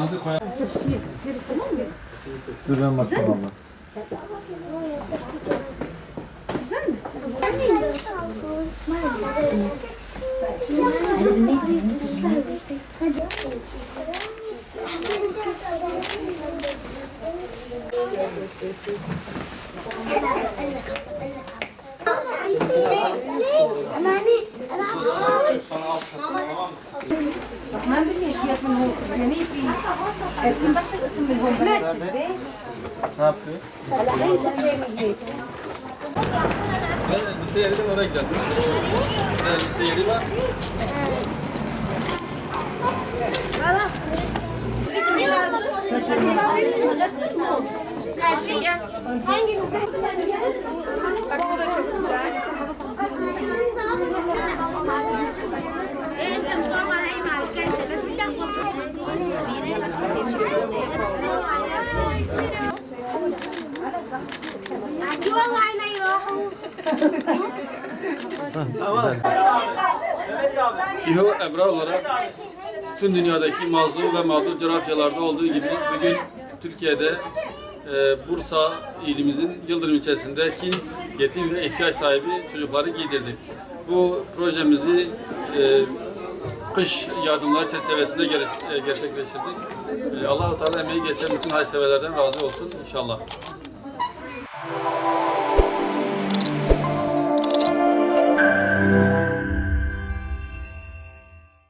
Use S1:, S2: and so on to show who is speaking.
S1: bandı koyar. Dur ben bakayım abla.
S2: Güzel mi? ما بدي اشياء من هون يعني في بس اسم البنات
S1: Ne yapıyor? Elbise yeri de oraya gidelim. Elbise yeri var.
S2: Hanginize? Bak bu da çok güzel.
S1: İHO Ebrar olarak tüm dünyadaki mazlum ve mağdur coğrafyalarda olduğu gibi bugün Türkiye'de Bursa ilimizin Yıldırım ilçesindeki yetim ve ihtiyaç sahibi çocukları giydirdik. Bu projemizi kış yardımları çerçevesinde gerçekleştirdik. Allah-u Teala emeği geçen bütün hayırseverlerden razı olsun inşallah.